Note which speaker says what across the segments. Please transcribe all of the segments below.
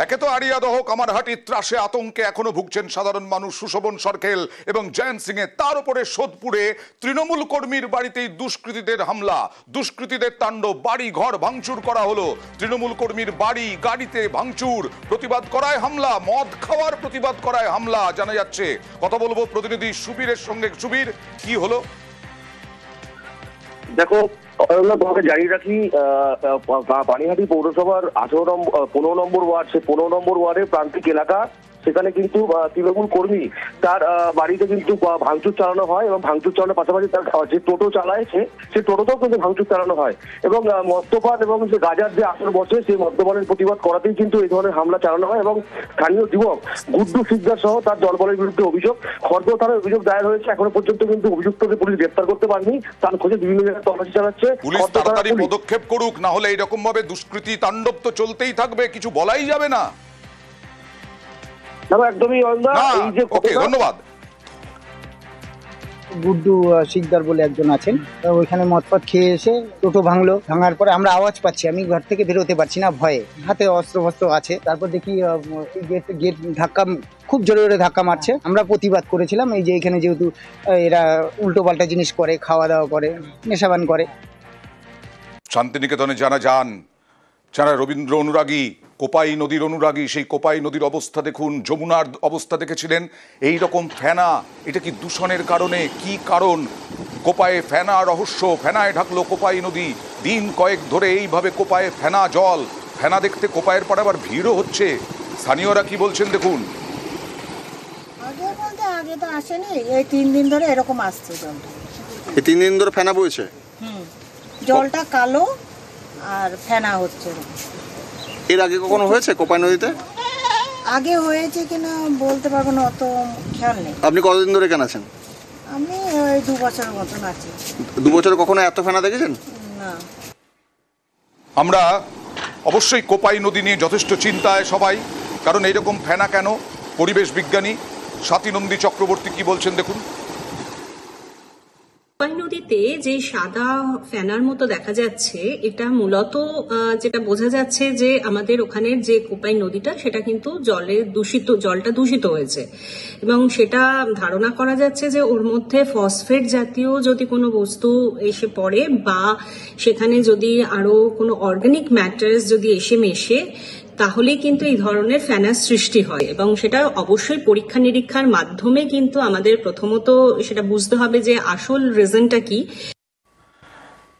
Speaker 1: একে তো আড়িয়াদহ কামারহাটির ত্রাসে আতঙ্কে এখনো ভুগছেন সাধারণ মানুষ সুশোভন সরকেল এবং জয়ন্ত সিং এ, তার উপরে সোদপুরে তৃণমূল কর্মীর বাড়িতেই দুষ্কৃতীদের হামলা, দুষ্কৃতীদের তাণ্ডব, বাড়ি ঘর ভাঙচুর করা হলো। তৃণমূল কর্মীর বাড়ি গাড়িতে ভাঙচুর, প্রতিবাদ করায় হামলা, মদ খাওয়ার প্রতিবাদ করায় হামলা জানা যাচ্ছে। কথা বলবো প্রতিনিধি সুবীরের সঙ্গে। সুবীর, কি হলো?
Speaker 2: দেখো, তোমাকে জানিয়ে রাখি, পানিহাটি পৌরসভার 15 নম্বর ওয়ার্ড, সে 15 নম্বর ওয়ার্ডের প্রান্তিক এলাকা, সেখানে কিন্তু তৃণমূল কর্মী তার বাড়িতে কিন্তু ভাঙচুর চালানো হয় এবং ভাঙচুর চালানোর পাশাপাশি তার যে টোটো চালায় সে টোটোতেও কিন্তু ভাঙচুর চালানো হয় এবং মদ্যপান এবং যে গাঁজার যে আসর বসে সেই মদ্যপানের প্রতিবাদ করাতেই কিন্তু এই ধরনের হামলা চালানো হয়। এবং স্থানীয় যুবক গুড্ডু সিকদার সহ তার দলবলের বিরুদ্ধে অভিযোগ, খড়দহ থানায় অভিযোগ দায়ের হয়েছে। এখনো পর্যন্ত কিন্তু অভিযুক্তকে পুলিশ গ্রেপ্তার করতে পারেনি, তার খোঁজে বিভিন্ন জায়গায় তল্লাশি চালাচ্ছে।
Speaker 1: পুলিশ তাড়াতাড়ি পদক্ষেপ করুক, না হলে এরকম ভাবে দুষ্কৃতী তাণ্ডব তো চলতেই থাকবে, কিছু বলাই যাবে না।
Speaker 2: একদমই ধন্যবাদ।
Speaker 3: গুড্ডু শিকদার বলে একজন আছেন, ওইখানে মদপাত খেয়ে এসে টোটো ভাঙলো, ভাঙার পরে আমরা আওয়াজ পাচ্ছি, আমি ঘর থেকে বেরোতে পারছি না ভয়ে, হাতে অস্ত্র ফস্ত্র আছে। তারপর দেখি গেট ধাক্কা, খুব জোরে জোরে ধাক্কা মারছে। আমরা প্রতিবাদ করেছিলাম, এই যে এখানে যেহেতু এরা উল্টো পাল্টা জিনিস করে, খাওয়া দাওয়া করে, নেশাবান করে।
Speaker 1: শান্তিনিকেতনে যারা রবীন্দ্র অনুরাগী, কোপাই নদীর অনুরাগী, সেই কোপাই নদীর অবস্থা দেখুন, যমুনার অবস্থা দেখেছিলেন। এই রকম ফেনা, এটা কি দূষণের কারণে? কি কারণ? কোপায়ে ফেনা রহস্য, ফেনায় ঢাকলো কোপাই নদী। দিন কয়েক ধরে এইভাবে কোপায়ে ফেনা জল, ফেনা দেখতে কোপায়ের পরে আবার ভিড়ও হচ্ছে। স্থানীয়রা কি বলছেন দেখুন।
Speaker 4: আগে তো আসেনি, এই 3 দিন ধরে এরকম আসছে জলটা।
Speaker 5: এই 3 দিন ধরে ফেনা বইছে?
Speaker 4: জলটা কালো আর ফেনা হচ্ছে।
Speaker 5: এর আগে কখনো হয়েছে কোপাই নদীতে?
Speaker 4: আগে হয়েছে কিনা বলতে পারবো না, অত খেয়াল নেই।
Speaker 5: আপনি কতদিন ধরে কেন আছেন?
Speaker 4: আমি ওই 2 বছরের মতন আছি।
Speaker 5: 2 বছরে কখনো এত ফেনা দেখেছেন?
Speaker 4: না।
Speaker 1: আমরা অবশ্যই কোপাই নদী নিয়ে যথেষ্ট চিন্তায় সবাই, কারণ এইরকম ফেনা কেন? পরিবেশ বিজ্ঞানী স্বাতীনন্দী চক্রবর্তী কি বলছেন দেখুন।
Speaker 6: কোপাই নদীতে যে সাদা ফেনার মতো দেখা যাচ্ছে, এটা মূলত যেটা বোঝা যাচ্ছে যে আমাদের ওখানের যে কোপাই নদীটা, সেটা কিন্তু জলটা দূষিত হয়েছে এবং সেটা ধারণা করা যাচ্ছে যে ওর মধ্যে ফসফেট জাতীয় যদি কোনো বস্তু এসে পড়ে বা সেখানে যদি আরো কোনো অর্গানিক ম্যাটার্স যদি এসে মেশে, তাহলে কিন্তু এই ধরনের ফেনার সৃষ্টি হয় এবং সেটা অবশ্যই পরীক্ষা নিরীক্ষার মাধ্যমে কিন্তু আমাদের প্রথমত সেটা বুঝতে হবে যে আসল রিজনটা কি।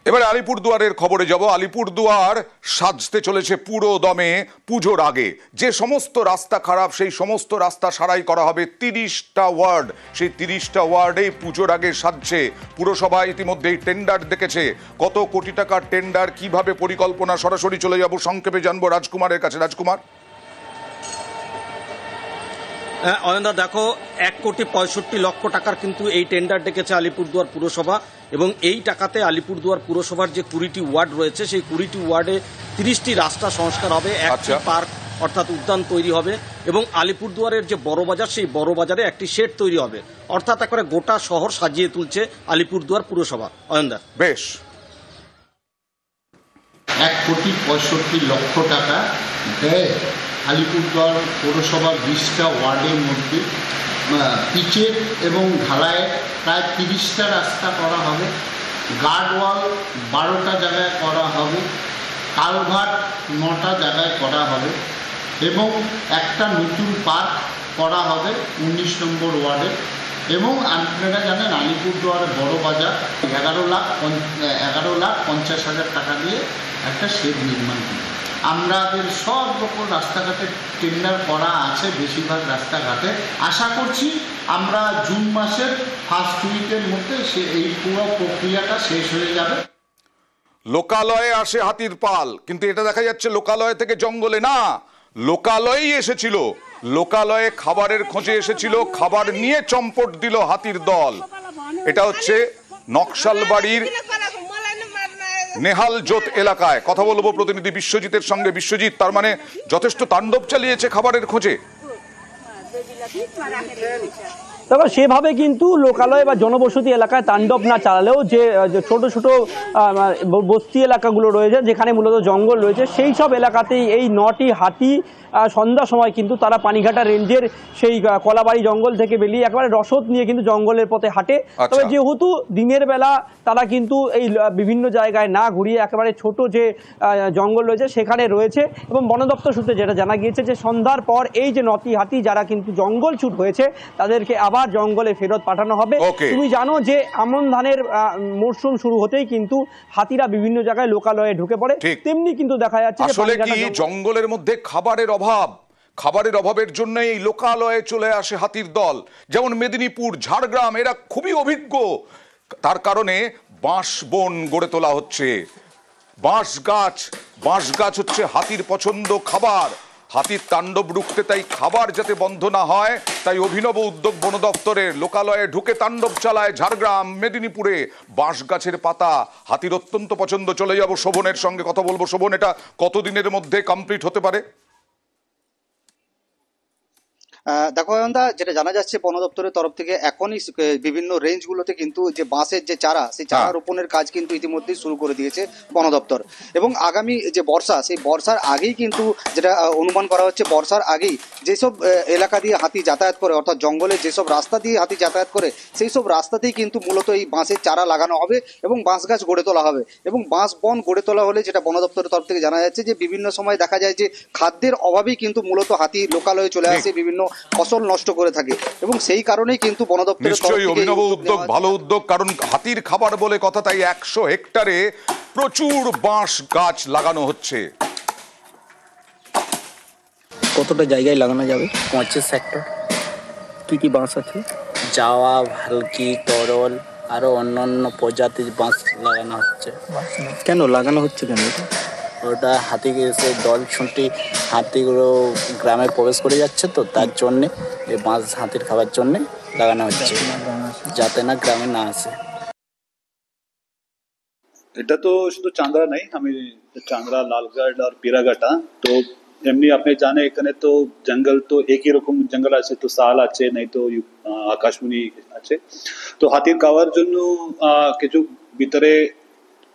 Speaker 1: এবার আলিপুরদুয়ারের খবরে যাব। আলিপুরদুয়ার সাজতে চলেছে পুরো দমে পুজোর আগে। যে সমস্ত রাস্তা খারাপ, সেই সমস্ত রাস্তা সারাই করা হবে। 30টা ওয়ার্ড, সেই 30টা ওয়ার্ডে পুজোর আগে সাজছে। পুরসভা ইতিমধ্যেই টেন্ডার দেখেছে। কত কোটি টাকার টেন্ডার, কিভাবে পরিকল্পনা, সরাসরি চলে যাব, সংক্ষেপে জানবো রাজকুমারের কাছে। রাজকুমার।
Speaker 7: অয়নদা, দেখো, 1,65,00,000 টাকার কিন্তু এই টেন্ডার ডেকেছে আলিপুরদুয়ার পুরসভা এবং এই টাকাতে আলিপুরদুয়ার পুরসভার যে 20টি ওয়ার্ড রয়েছে, সেই 20টি ওয়ার্ডে 30টি রাস্তা সংস্কার হবে, একটি পার্ক অর্থাৎ উদ্যান তৈরি হবে এবং আলিপুরদুয়ারের যে বড় বাজার, সেই বড় বাজারে একটি শেড তৈরি হবে। অর্থাৎ একবারে গোটা শহর সাজিয়ে তুলছে আলিপুরদুয়ার পুরসভা। অয়নদা,
Speaker 1: বেশ।
Speaker 8: 1,65,00,000 টাকা ব্যয় আলিপুরদুয়ার পৌরসভার 20টা ওয়ার্ডের মধ্যে পিচের এবং ঢালাইয়ের প্রায় 30টা রাস্তা করা হবে, গার্ডওয়াল 12টা জায়গায় করা হবে, কালভার্ট 9টা জায়গায় করা হবে এবং একটা নতুন পার্ক করা হবে 19 নম্বর ওয়ার্ডে। এবং আপনারা জানেন আলিপুরদুয়ারের বড় বাজার 11,50,000 টাকা দিয়ে একটা শেড নির্মাণ করবে। আমাদের সব রকম রাস্তাঘাটে টেন্ডার করা আছে, বেশিরভাগ রাস্তাঘাটে। আশা করছি আমরা জুন মাসের ফার্স্ট উইকের মধ্যে এই পুরো প্রক্রিয়াটা শেষ হয়ে যাবে।
Speaker 1: লোকালয়ে আসে হাতির পাল, কিন্তু এটা দেখা যাচ্ছে লোকালয় থেকে জঙ্গলে না, লোকালয়েই এসেছিল। লোকালয়ে খাবারের খোঁজে এসেছিল, খাবার নিয়ে চম্পট দিল হাতির দল। এটা হচ্ছে নকশালবাড়ির নেহালজোত এলাকায়। কথা বলবো প্রতিনিধি বিশ্বজিতের সঙ্গে। বিশ্বজিৎ, তার মানে যথেষ্ট তাণ্ডব চালিয়েছে খাবারের খোঁজে।
Speaker 9: তবে সেভাবে কিন্তু লোকালয় বা জনবসতি এলাকায় তাণ্ডব না চালালেও যে ছোট ছোট বস্তি এলাকাগুলো রয়েছে, যেখানে মূলত জঙ্গল রয়েছে, সেই সব এলাকাতেই এই 9টি হাতি সন্ধ্যার সময় কিন্তু তারা পানিঘাটা রেঞ্জের সেই কলাবাড়ি জঙ্গল থেকে বেরিয়ে একেবারে রসদ নিয়ে কিন্তু জঙ্গলের পথে হাঁটে। তবে যেহেতু দিনের বেলা তারা কিন্তু এই বিভিন্ন জায়গায় না ঘুরিয়ে একেবারে ছোট যে জঙ্গল রয়েছে সেখানে রয়েছে, এবং বন দপ্তর সূত্রে যেটা জানা গিয়েছে যে সন্ধ্যার পর এই যে 9টি হাতি যারা কিন্তু জঙ্গল ছুট হয়েছে তাদেরকে আবার জঙ্গলে ফেরত পাঠানো হবে। তুমি জানো যে আমন ধানের মরশুম শুরু হতেই কিন্তু হাতিরা বিভিন্ন জায়গায় লোকালয়ে ঢুকে পড়ে, তেমনি কিন্তু দেখা যাচ্ছে
Speaker 1: আসলে কি জঙ্গলের মধ্যে খাবারের অভাবের জন্য এই লোকালয়ে চলে আসে হাতির দল। যেমন মেদিনীপুর, ঝাড়গ্রাম, এরা খুবই অভিজ্ঞ। তার কারণে বাঁশ বন গড়ে তোলা হচ্ছে, বাঁশ গাছ হচ্ছে হাতির পছন্দ খাবার। হাতির তাণ্ডব রুখতে তাই খাবার যাতে বন্ধ না হয়, তাই অভিনব উদ্যোগ বন দপ্তরের। লোকালয়ে ঢুকে তাণ্ডব চালায় ঝাড়গ্রাম, মেদিনীপুরে। বাঁশ গাছের পাতা হাতির অত্যন্ত পছন্দ। চলে যাব শোভনের সঙ্গে কথা বলবো। শোভন, এটা কতদিনের মধ্যে কমপ্লিট হতে পারে?
Speaker 10: দেখো অয়নদা, যেটা জানা যাচ্ছে বন দপ্তরের তরফ থেকে এখনই বিভিন্ন রেঞ্জগুলোতে কিন্তু যে বাঁশের যে চারা, সেই চারা রোপণের কাজ কিন্তু ইতিমধ্যেই শুরু করে দিয়েছে বন দপ্তর। এবং আগামী যে বর্ষা, সেই বর্ষার আগেই কিন্তু যেটা অনুমান করা হচ্ছে, বর্ষার আগেই যেসব এলাকা দিয়ে হাতি যাতায়াত করে, অর্থাৎ জঙ্গলে যেসব রাস্তা দিয়ে হাতি যাতায়াত করে, সেই সব রাস্তাতেই কিন্তু মূলত এই বাঁশের চারা লাগানো হবে এবং বাঁশ গাছ গড়ে তোলা হবে। এবং বাঁশ বন গড়ে তোলা হলে যেটা বন দপ্তরের তরফ থেকে জানা যাচ্ছে যে বিভিন্ন সময় দেখা যায় যে খাদ্যের অভাবেই কিন্তু মূলত হাতি লোকালয়ে চলে আসে, বিভিন্ন ফসল নষ্ট করে থাকে, এবং সেই কারণেই কিন্তু বন দপ্তরের
Speaker 1: নিশ্চয়ই অভিনব উদ্যোগ, ভালো উদ্যোগ। কারণ হাতির খাবার বলে কথা, তাই 100 হেক্টরে প্রচুর বাঁশ গাছ লাগানো হচ্ছে।
Speaker 11: কতটা জায়গায় লাগানো যাবে? 25 হেক্টর। কি কি বাঁশ আছে? জাওয়া, ভালকি, তরল, আরো অন্যান্য প্রজাতির বাঁশ লাগানো হচ্ছে।
Speaker 9: কেন লাগানো হচ্ছে কেন?
Speaker 11: ওটা হাতি এসে দল ছুটি হাতিগুলো গ্রামে প্রবেশ করে যাচ্ছে, তো তার জন্যে এই বাঁশ হাতির খাবার জন্যে লাগানো হচ্ছে, যাতে না গ্রামে না আসে।
Speaker 12: এটা তো শুধু চান্দ্রা নাই, আমি চান্দ্রা, লালগড় আর পিরাঘাটা, তো এমনি আপনি জানে এখানে তো জঙ্গল তো একই রকম জঙ্গল আছে, তো শাল আছে, নাই তো আকাশমণি আছে। তো হাতির খাওয়ার জন্য কিছু ভিতরে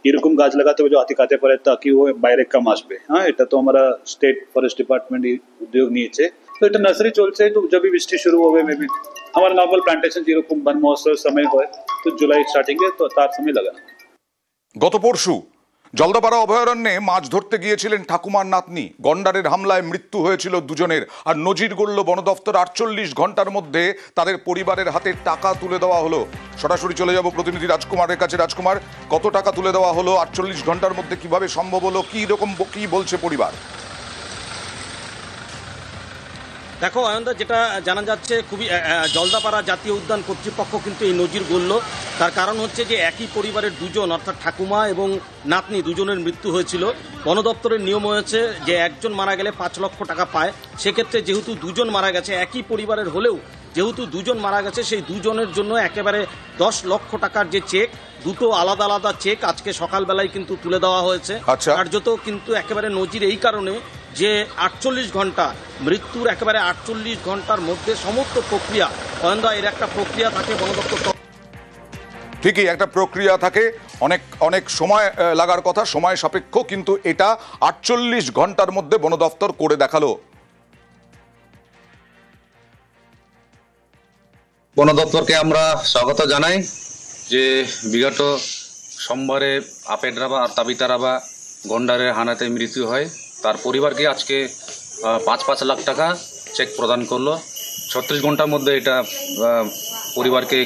Speaker 12: এরকম গাছ লাগাতে হবে যে হাতি খাতে পারে, তাকি ও বাইরে কম আসবে। হ্যাঁ, এটা তো আমরা স্টেট ফরেস্ট ডিপার্টমেন্ট উদ্যোগ নিয়েছে। তো এটা নার্সারি চলছে, তো যখন বৃষ্টি শুরু হবে মেবি আমার নর্মাল প্লান্টেশন যেরকম বন মহোৎসব সময় হয়, তো জুলাই স্টার্টিং এ, তো তার সময় লাগানো।
Speaker 1: গত পরশু জলদাপাড়া অভয়ারণ্যে মাছ ধরতে গিয়েছিলেন ঠাকুমার নাতনি। গন্ডারের হামলায় মৃত্যু হয়েছিল দুজনের। আর নজির গড়ল বন দপ্তর। 48 ঘন্টার মধ্যে তাদের পরিবারের হাতে টাকা তুলে দেওয়া হলো। সরাসরি চলে যাব প্রতিনিধি রাজকুমারের কাছে। রাজকুমার, কত টাকা তুলে দেওয়া হলো 48 ঘন্টার মধ্যে? কিভাবে সম্ভব হলো? কি বলছে পরিবার?
Speaker 7: দেখো অয়নদা, যেটা জানা যাচ্ছে, খুবই জলদাপাড়া জাতীয় উদ্যান কর্তৃপক্ষ কিন্তু এই নজির গড়ল। তার কারণ হচ্ছে যে একই পরিবারের দুজন, অর্থাৎ ঠাকুমা এবং নাতনি, দুজনের মৃত্যু হয়েছিল। বন দপ্তরের নিয়ম হয়েছে যে একজন মারা গেলে 5 লক্ষ টাকা পায়। সেক্ষেত্রে যেহেতু দুজন মারা গেছে, একই পরিবারের হলেও যেহেতু দুজন মারা গেছে, সেই দুজনের জন্য একেবারে 10 লক্ষ টাকার যে চেক, দুটো আলাদা আলাদা চেক আজকে সকালবেলায় কিন্তু তুলে দেওয়া হয়েছে। কার্যত কিন্তু একেবারে নজির এই কারণে যে 48 ঘন্টা মৃত্যুর, একেবারে 48 ঘন্টার মধ্যে সমস্ত প্রক্রিয়া, অয়নদা এর একটা প্রক্রিয়া থাকে বন দপ্তর।
Speaker 1: ঠিকই, একটা প্রক্রিয়া থাকে, অনেক সময় লাগার কথা, সময় সাপেক্ষ, কিন্তু এটা 48 ঘন্টার মধ্যে বন দপ্তর করে দেখালো।
Speaker 13: বন দপ্তরকে আমরা স্বাগত জানাই যে বিগত সোমবারে আপেডরাবা আর তাবিতারাবা গন্ডারের হানাতে মৃত্যু হয়, তার পরিবারকে আজকে 5 লাখ টাকা চেক প্রদান করলো। 36 ঘন্টার মধ্যে এটা পরিবারকে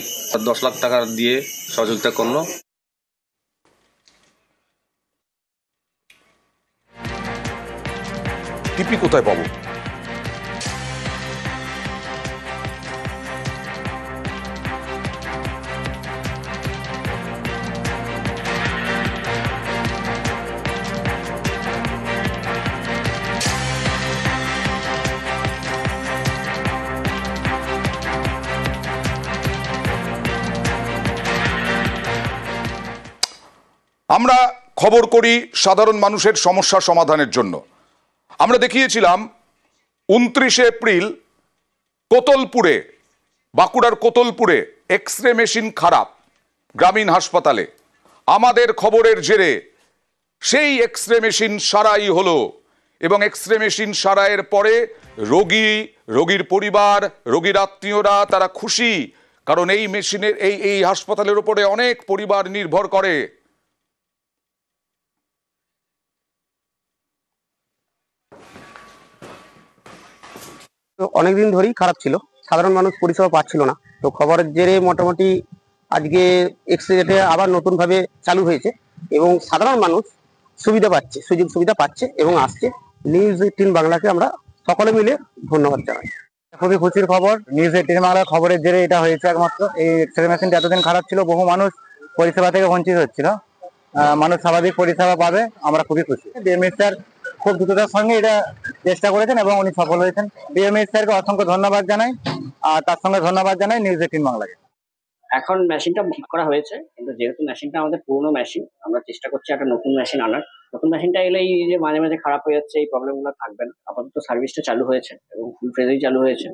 Speaker 13: 10 লাখ টাকা দিয়ে সহযোগিতা করলো।
Speaker 1: টিপি কোথায় পাবো? আমরা খবর করি সাধারণ মানুষের সমস্যা সমাধানের জন্য। আমরা দেখিয়েছিলাম 29 এপ্রিল কোতলপুরে বাঁকুড়ার কোতলপুরে এক্স রে মেশিন খারাপ গ্রামীণ হাসপাতালে। আমাদের খবরের জেরে সেই এক্স রে মেশিন সারাই হলো এবং এক্স রে মেশিন সারাইয়ের পরে রোগীর পরিবার, রোগীর আত্মীয়রা তারা খুশি, কারণ এই মেশিনের এই হাসপাতালের উপরে অনেক পরিবার নির্ভর করে।
Speaker 14: অনেকদিন ধরেই খারাপ ছিল, সাধারণ মানুষ পরিষেবা পাচ্ছিল না। তো খবরের জেরে মোটামুটি আজকে এক্সরেটা আবার নতুন ভাবে চালু হয়েছে এবং সাধারণ মানুষ সুবিধা পাচ্ছে, সুযোগ সুবিধা পাচ্ছে এবং আসছে। নিউজ 18 বাংলাকে আমরা সকলে মিলে ধন্যবাদ জানাই। খুবই খুশির খবর, নিউজ 18 বাংলার খবরের জেরে এটা হয়েছে একমাত্র। এই এক্সরে মেশিনটা এতদিন খারাপ ছিল, বহু মানুষ পরিষেবা থেকে বঞ্চিত হচ্ছিল। মানুষ স্বাভাবিক পরিষেবা পাবে, আমরা খুবই খুশি। ডিএমএস স্যার খুব দ্রুততার সঙ্গে এটা চেষ্টা করেছেন এবং উনি সফল হয়েছেন। ডিএমএস স্যারকে অসংখ্য ধন্যবাদ জানাই, আর তার সঙ্গে ধন্যবাদ জানাই নিউজ 18 বাংলাকে।
Speaker 15: এখন মেশিনটা ঠিক করা হয়েছে, কিন্তু যেহেতু মেশিনটা আমাদের পুরোনো মেশিন, আমরা চেষ্টা করছি একটা নতুন মেশিন আনার। নতুন মেশিনটা এলে এই যে মাঝে মাঝে খারাপ হয়ে যাচ্ছে এই প্রবলেমগুলো থাকবে না। আপাতত সার্ভিসটা চালু হয়েছে এবং ফুল ফ্রেজেই চালু হয়েছে।